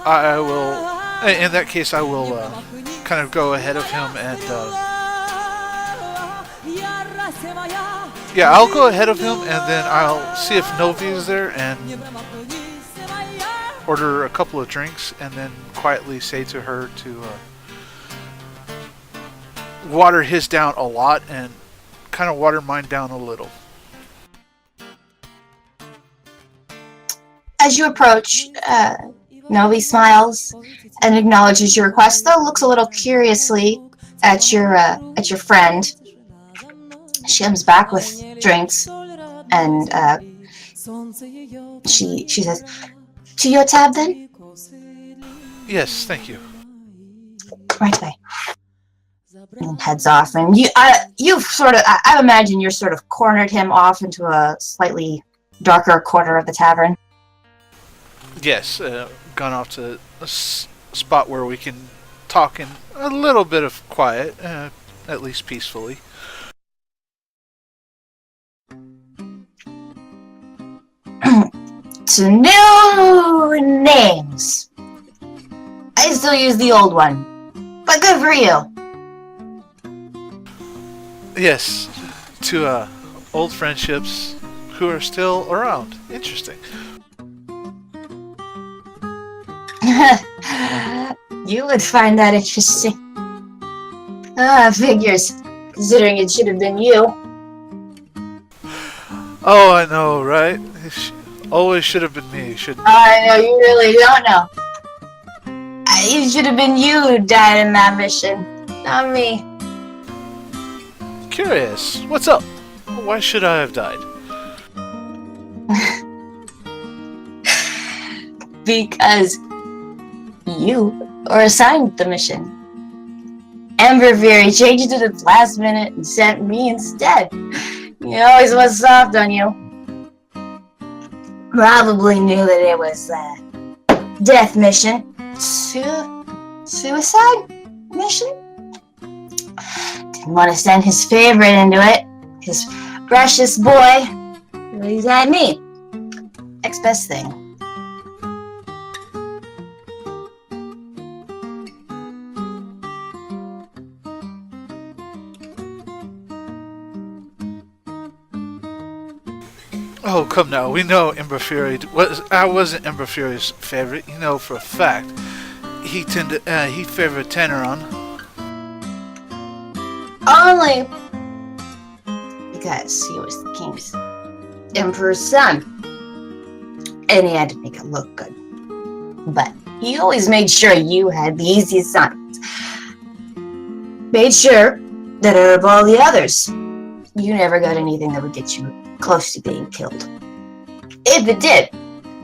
I will. In that case, I will kind of go ahead of him and. Yeah, I'll go ahead of him and then I'll see if Novi is there and order a couple of drinks and then quietly say to her to water his down a lot and kind of water mine down a little. As you approach, Novi smiles and acknowledges your request, though looks a little curiously at your friend. She comes back with drinks, and she says, "To your tab, then?" Yes, thank you. Right away. And heads off, and you've sort of, I imagine you're sort of cornered him off into a slightly darker corner of the tavern. Yes, gone off to a spot where we can talk in a little bit of quiet, at least peacefully. To new names. I still use the old one, but good for you. Yes, to old friendships who are still around. Interesting. You would find that interesting. Figures, considering it should have been you. Oh, I know, right? Always should have been me, shouldn't it? I know, you really don't know. It should have been you who died in that mission, not me. Curious. What's up? Why should I have died? Because you were assigned the mission. Ember Fury changed it at the last minute and sent me instead. You always was soft on you. Probably knew that it was a death mission. Suicide mission? Didn't want to send his favorite into it. His precious boy. He's had me. Next best thing. Oh, come now. We know Ember Fury I wasn't Ember Fury's favorite. You know for a fact. He favored Tanneron. Only because he was the king's emperor's son. And he had to make it look good. But he always made sure you had the easiest assignments. Made sure that out of all the others, you never got anything that would get you close to being killed. If it did,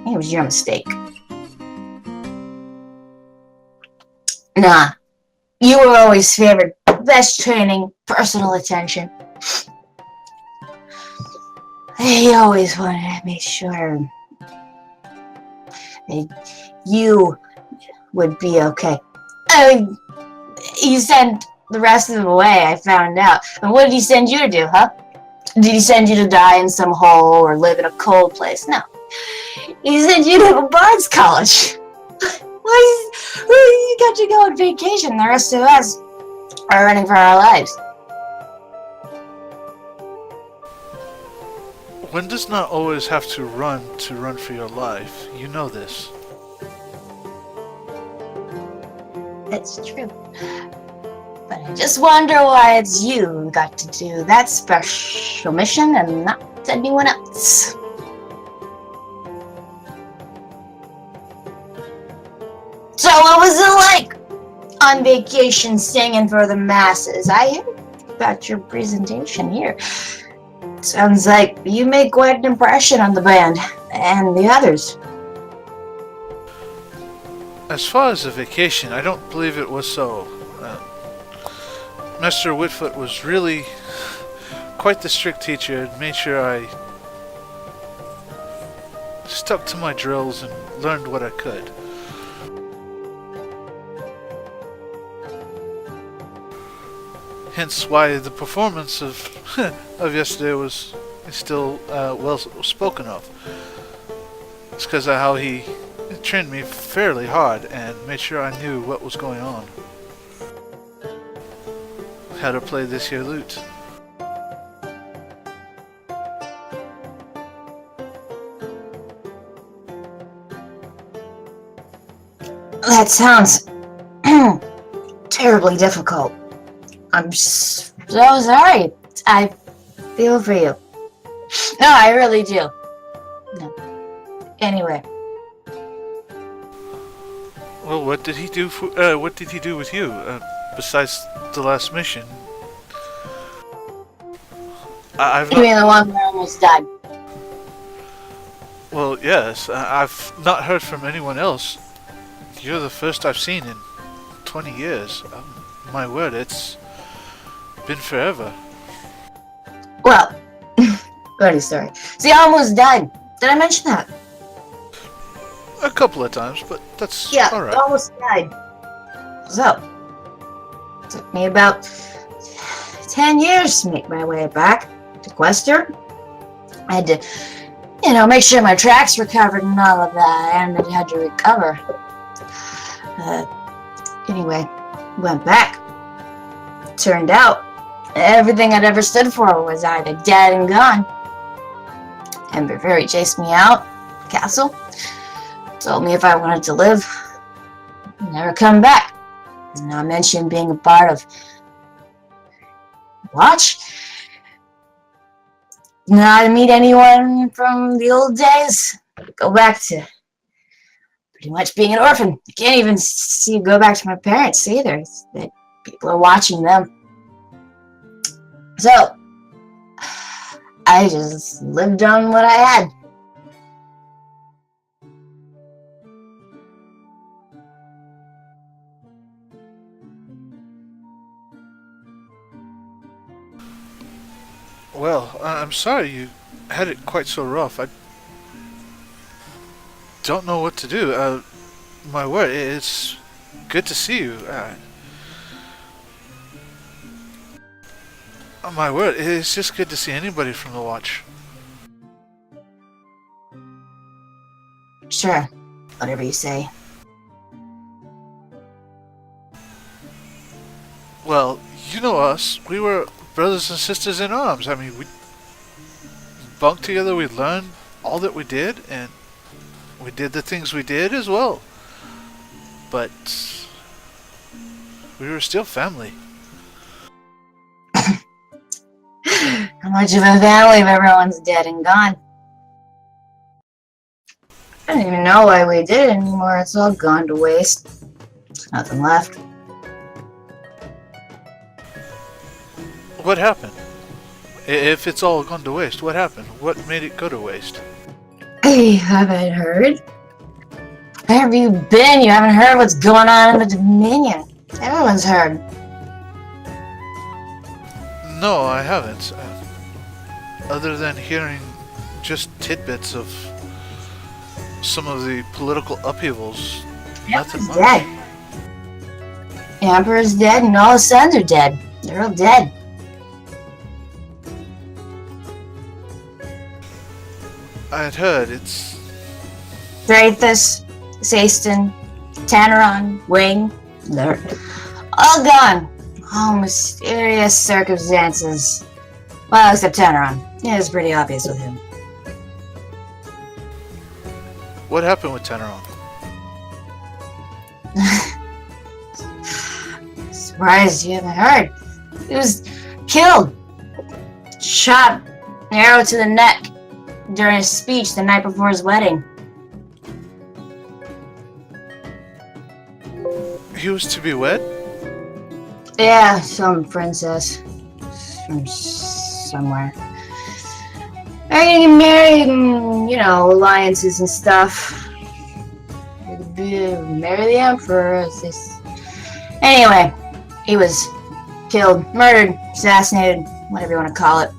it was your mistake. Nah, you were always favored. Best training, personal attention. He always wanted to make sure that you would be okay. He sent the rest of them away, I found out. And what did he send you to do, huh? Did he send you to die in some hole or live in a cold place? No. He sent you to a bard's college. You got to go on vacation. The rest of us are running for our lives. One does not always have to run for your life. You know this. That's true. But I just wonder why it's you who got to do that special mission and not anyone else. So what was it like on vacation singing for the masses? I heard about your presentation here. Sounds like you made quite an impression on the band and the others. As far as the vacation, I don't believe it was so. Mr. Whitfoot was really quite the strict teacher and made sure I stuck to my drills and learned what I could. hence why the performance of of yesterday is still well spoken of. It's because of how he trained me fairly hard and made sure I knew what was going on. How to play this here lute. That sounds terribly difficult. I'm so sorry. I feel for you. No, I really do. No. Anyway. Well, what did he do with you besides the last mission? I've You not, mean the one where I almost died? well, yes, I've not heard from anyone else. You're the first I've seen in 20 years. My word, it's been forever. Well, funny story. See, I almost died. Did I mention that? A couple of times, but that's Yeah, alright. I almost died. So, it took me about 10 years to make my way back to Quester. I had to, make sure my tracks were covered and all of that, and I had to recover. Anyway, went back. Turned out, everything I'd ever stood for was either dead and gone. Ember Fairy chased me out the castle, told me if I wanted to live, never come back. Not mention being a part of Watch. Not to meet anyone from the old days. Go back to pretty much being an orphan. I can't even go back to my parents either. It's that people are watching them. So, I just lived on what I had. Well, I'm sorry you had it quite so rough. I don't know what to do. My word, it's good to see you. My word, it's just good to see anybody from the Watch. Sure, whatever you say. Well, you know us. We were brothers and sisters in arms. I mean, we bunked together, we learned all that we did, and we did the things we did as well. But we were still family. How much of a family if everyone's dead and gone? I don't even know why we did it anymore. It's all gone to waste. There's nothing left. What happened? If it's all gone to waste, what happened? What made it go to waste? Hey, haven't heard? Where have you been? You haven't heard what's going on in the Dominion. Everyone's heard. No, I haven't. Other than hearing just tidbits of some of the political upheavals, nothing much. Dead. The Emperor's dead and all his sons are dead. They're all dead. I had heard it's... Drathus, Saston, Tanneron, Wing, they're all gone. All mysterious circumstances. Well, except Tanneron. Yeah, it's pretty obvious with him. What happened with Tanneron? Surprised you haven't heard. He was killed. Shot, arrow to the neck during his speech the night before his wedding. He was to be wed? Yeah, some princess from somewhere. They're gonna get married and, alliances and stuff. Marry the Emperor. Anyway, he was killed, murdered, assassinated, whatever you want to call it.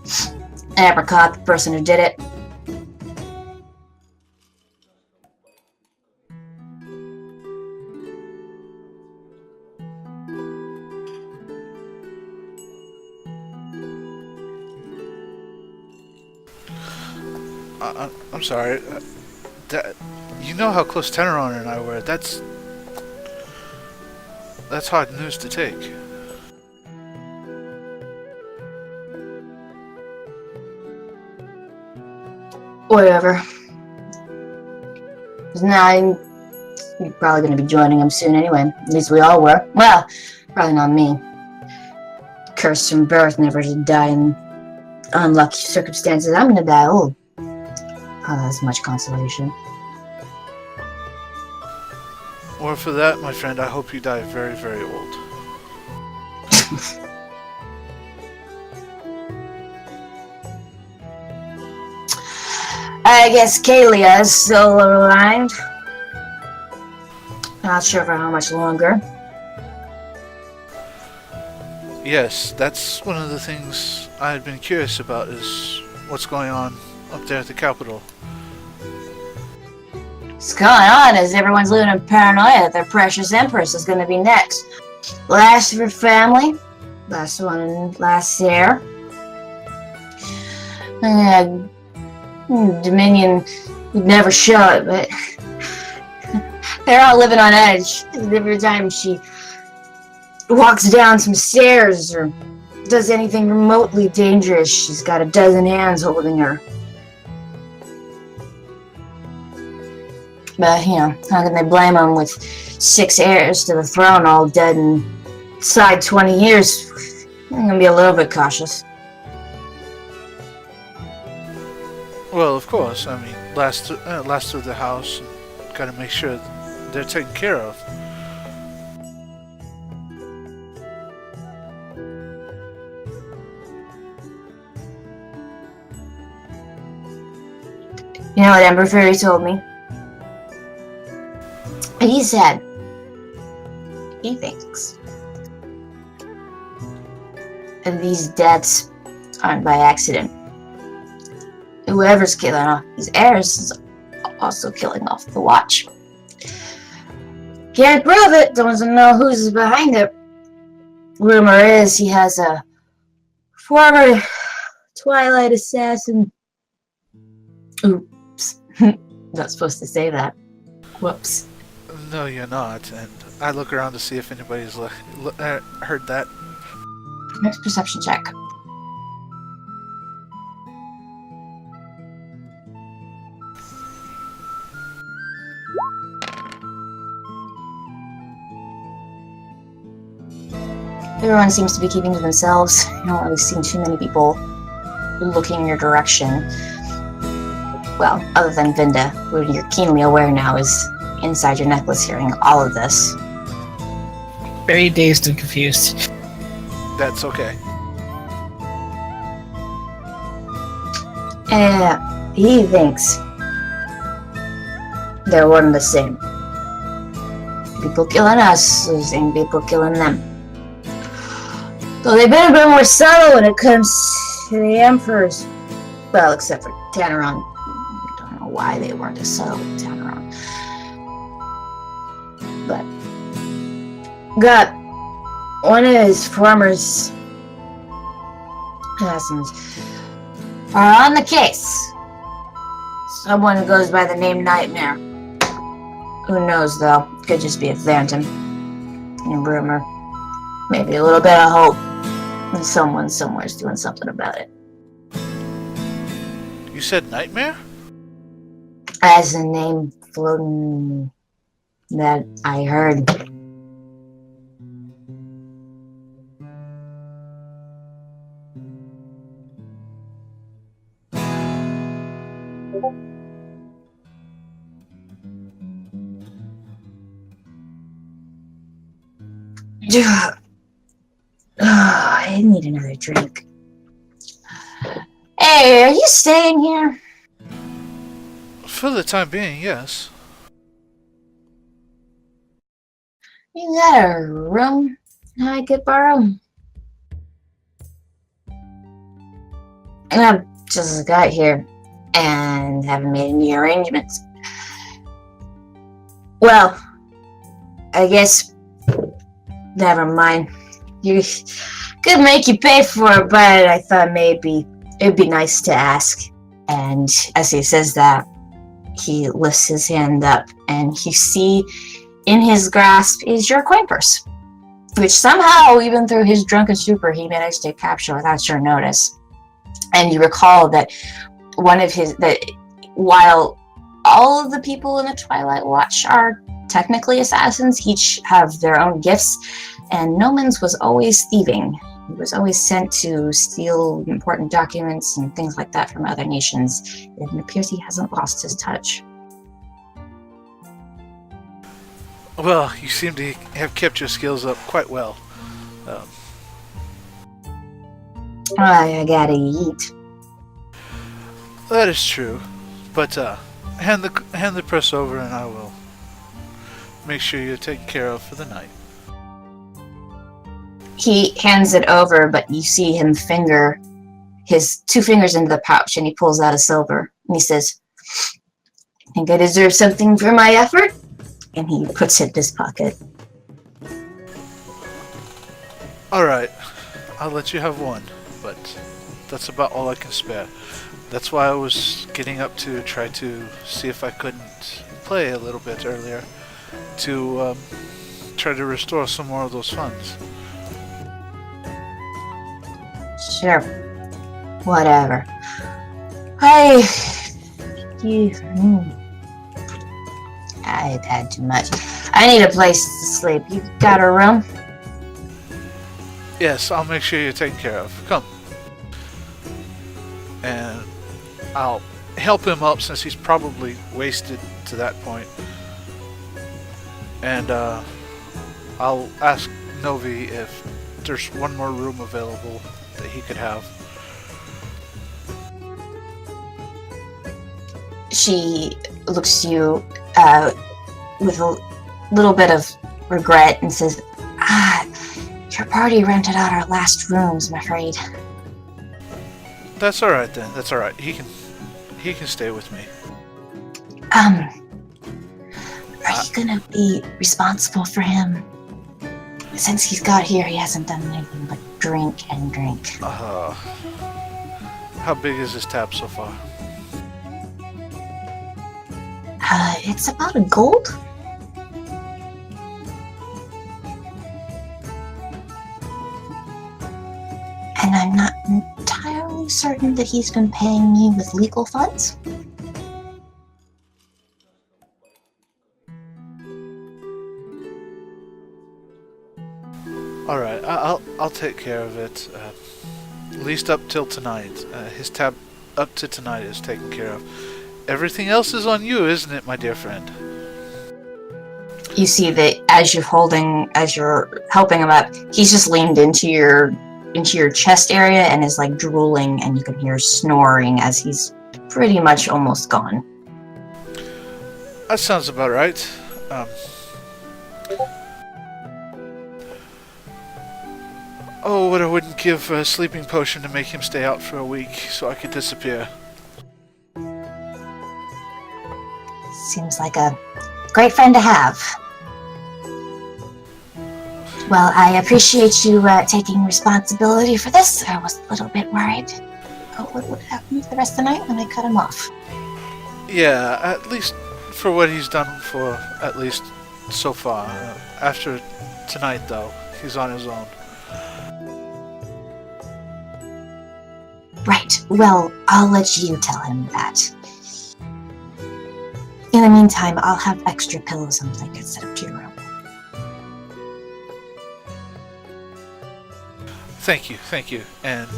Apricot, the person who did it. I'm sorry. You know how close Teneron and I were. That's hard news to take. Whatever. Now, you're probably going to be joining him soon anyway. At least we all were. Well, probably not me. Cursed from birth, never to die in unlucky circumstances. I'm going to die old. Oh, that's much consolation. Or for that, my friend, I hope you die very, very old. I guess Kalia is still alive. Not sure for how much longer. Yes, that's one of the things I've been curious about, is what's going on up there at the capital. What's going on is everyone's living in paranoia that their precious empress is going to be next. Last of her family, last one last year. Dominion would never show it, but they're all living on edge. Every time she walks down some stairs or does anything remotely dangerous, she's got a dozen hands holding her. But, you know, how can they blame them with 6 heirs to the throne all dead inside 20 years? I'm gonna be a little bit cautious. Well, of course. I mean, last of the house. Gotta make sure they're taken care of. You know what Ember Fairy told me? He said he thinks that these deaths aren't by accident. Whoever's killing off these heirs is also killing off the watch. Can't prove it, doesn't know who's behind it. Rumor is he has a former Twilight assassin. Oops. Not supposed to say that. Whoops. No, you're not. And I look around to see if anybody's heard that. Next perception check. Everyone seems to be keeping to themselves. You don't really see too many people looking in your direction. Well, other than Vinda, who you're keenly aware now is inside your necklace hearing all of this. Very dazed and confused. That's okay. He thinks they're one and the same. People killing us, the same people killing them. Though they've been a bit more subtle when it comes to the Emperors. Well, except for Teneron. I don't know why they weren't as subtle with Teneron. But got one of his former assassins are on the case. Someone who goes by the name Nightmare. Who knows, though? Could just be a phantom. A rumor. Maybe a little bit of hope. And someone somewhere's doing something about it. You said Nightmare? As a name floating that I heard. I need another drink. Hey, are you staying here? For the time being, yes. You got a room I could borrow? I just got here and haven't made any arrangements. Well, I guess never mind. You could make you pay for it, but I thought maybe it'd be nice to ask. And as he says that, he lifts his hand up, and you see in his grasp is your coin purse, which somehow, even through his drunken stupor, he managed to capture without your notice. And you recall that while all of the people in the Twilight Watch are technically assassins, each have their own gifts, and Nomans was always thieving. He was always sent to steal important documents and things like that from other nations. It appears he hasn't lost his touch. Well, you seem to have kept your skills up quite well. I gotta eat. That is true, but hand the purse over, and I will make sure you're taken care of for the night. He hands it over, but you see him finger his 2 fingers into the pouch, and he pulls out a silver, and he says, "I think I deserve something for my effort," and he puts it in his pocket. Alright, I'll let you have one, but that's about all I can spare. That's why I was getting up to try to see if I couldn't play a little bit earlier to try to restore some more of those funds. Sure. Whatever. I've had too much. I need a place to sleep. You got a room? Yes, I'll make sure you're taken care of. Come. And I'll help him up since he's probably wasted to that point. And I'll ask Novi if there's one more room available that he could have. She looks to you with a little bit of regret and says, your party rented out our last rooms, I'm afraid. That's alright then, that's alright. He can stay with me. Are you gonna be responsible for him? Since he's got here, he hasn't done anything but drink and drink. How big is this tab so far? It's about a gold. And I'm not entirely certain that he's been paying me with legal funds. Alright, I'll take care of it. At least up till tonight. His tab up to tonight is taken care of. Everything else is on you, isn't it, my dear friend? You see that as you're helping him up, he's just leaned into your chest area and is like drooling, and you can hear snoring as he's pretty much almost gone. That sounds about right. Oh, what I wouldn't give a sleeping potion to make him stay out for a week so I could disappear. Seems like a great friend to have. Well, I appreciate you taking responsibility for this. I was a little bit worried about what would happen for the rest of the night when I cut him off. Yeah, at least for what he's done for at least so far. After tonight, though, he's on his own. Right. Well, I'll let you tell him that. In the meantime, I'll have extra pillows and blankets set up to your room. Thank you. And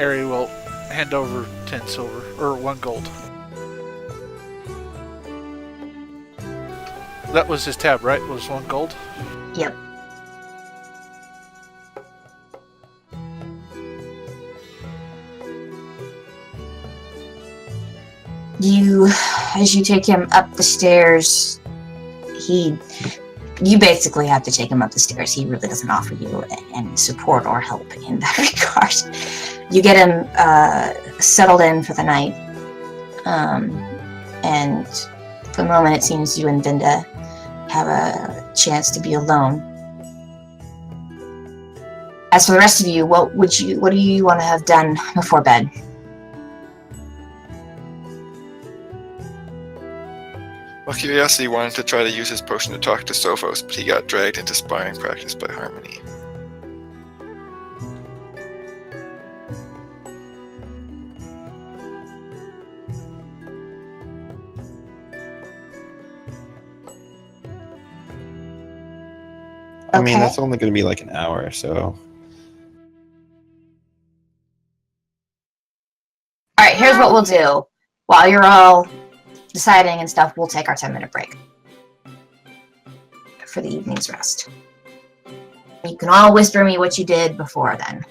Ari will hand over 10 silver, or 1 gold. That was his tab, right? Was 1 gold? Yep. As you take him up the stairs, you basically have to take him up the stairs. He really doesn't offer you any support or help in that regard. You get him settled in for the night, and for the moment it seems you and Vinda have a chance to be alone. As for the rest of you, what do you want to have done before bed? curiosity wanted to try to use his potion to talk to Sophos, but he got dragged into sparring practice by Harmony. I mean, Okay. that's only going to be like an hour, so. All right, here's what we'll do. While you're all deciding and stuff, we'll take our 10-minute break for the evening's rest. You can all whisper me what you did before then.